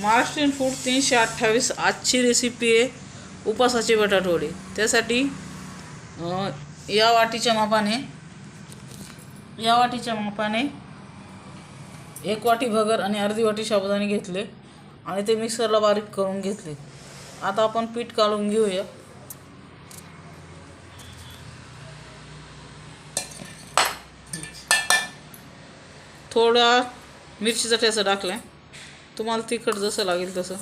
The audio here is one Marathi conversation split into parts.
महाराष्ट्रीयन फूड 328 आजची रेसिपी आहे उपासाचे बटाटवडे। त्यासाठी या वाटीच्या मापाने 1 वाटी भगर आणि अर्धी वाटी साबुदाणे घेतले आणि ते मिक्सरला बारीक करून घेतले। आता आपण पीठ काढून घेऊया। थोडा मिरचीचा ठेचा टाकलाय, तुम्हाला तिखट जसं लागेल तसं।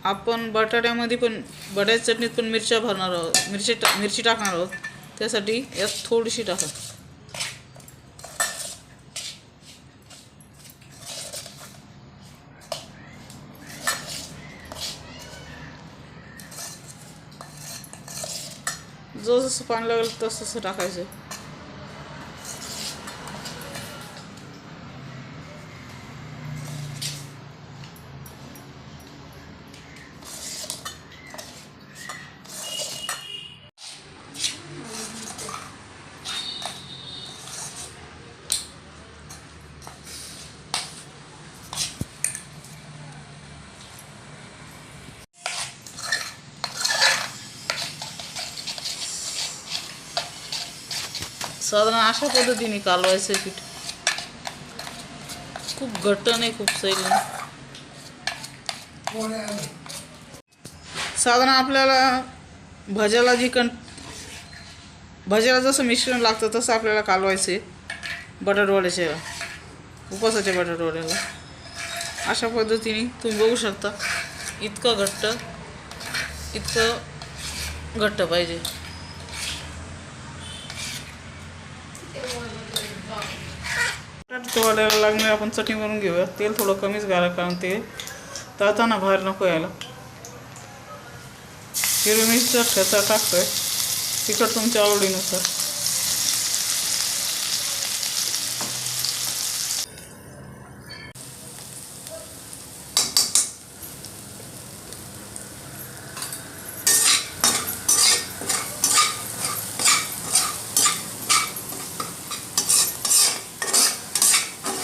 आपण बटाट्यामध्ये पण बटाट्याच्या चटणीत पण मिरच्या भरणार आहोत, मिरची टाकणार आहोत, त्यासाठी यात थोडीशी टाका। जसं पाणी लागेल तसं टाकायचं। साधारण अशा पद्धतीने कालवायचं पीठ, खूप घट्ट नाही खूप सैल नाही। साधारण आपल्याला भज्याला जसं मिश्रण लागतं तसं आपल्याला कालवायचं आहे बटाटवड्याच्या उपासाच्या बटाटवड्याला। अशा पद्धतीने तुम्ही बघू शकता, इतकं घट्ट पाहिजे। बटाटवड्याला लागणारी आपण चटणी बनवून घेऊया। तेल थोडं कमीच घाला, कारण ते तळताना बाहेर नको यायला। हिरवी मिरचीचा ठेचा टाकतोय, तिखट तुमच्या आवडीनुसार।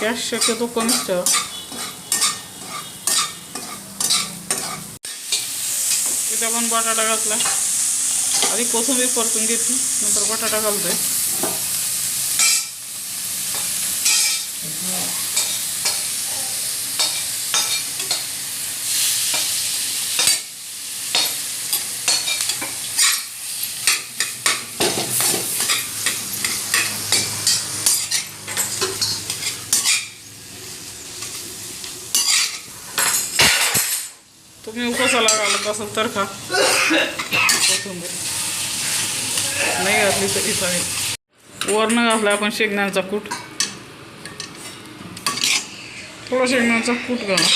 गॅस शक्यतो कमीच ठेवा। इथे आपण बटाटा घातला, आधी कोथिंबीर परतून घेतली, नंतर बटाटा घालतोय। तुम्ही उपासाला घालत असाल तर खा, कोथिंबीर नाही घातली तरी चालेल। वरनं घातला आपण शेंगदाण्याचा कूट, थोडा शेंगदाण्याचा कूट घाला।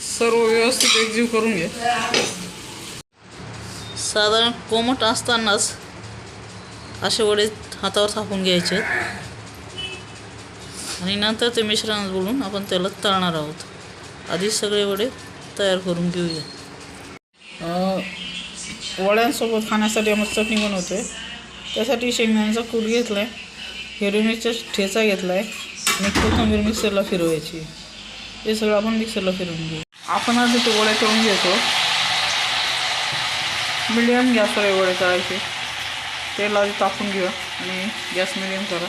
सर्व व्यवस्थित एकजीव करून घ्या। साधारण कोमट असतानाच असे वडे हातावर थापून घ्यायचे आणि नंतर ते मिश्रण बोलून आपण त्याला तळणार आहोत। आधी सगळे वडे तयार करून घेऊया। वड्यांसोबत खाण्यासाठी आपण चटणी बनवतोय, त्यासाठी शेंगदाण्याचा कूट घेतला आहे, हिरवी मिरचीचा ठेचा घेतला आहे आणि कोथिंबीर मिक्सरला फिरवायची। हे सगळं आपण मिक्सरला फिरवून घेऊ। आपण आधी ते वडे तळून घ्यायचो, मिडियम गॅसवर वडे तळायचे। तेल आधी तापून घेऊया आणि गॅस मिडियम करा।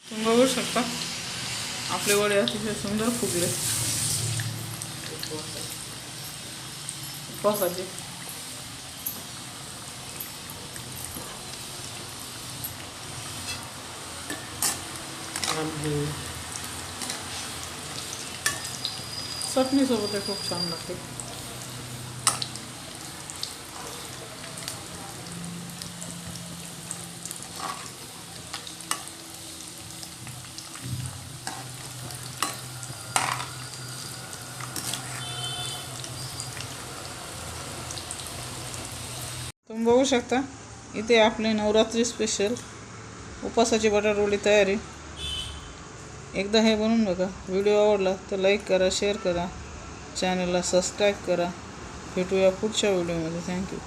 तुम्ही बघू शकता आपले वडे अतिशय सुंदर फुगले उपवासाचे। आहे. चटणीसोबत खूप छान लागते. तुम्ही बघू शकता इथे आपले नवरात्री स्पेशल उपासाची बटाटवडी तयारी. एकदा हे बनवून बघा. व्हिडिओ आवडला तर लाईक करा, शेअर करा, चॅनलला सबस्क्राईब करा. भेटूया पुढच्या व्हिडिओमध्ये. थँक्यू.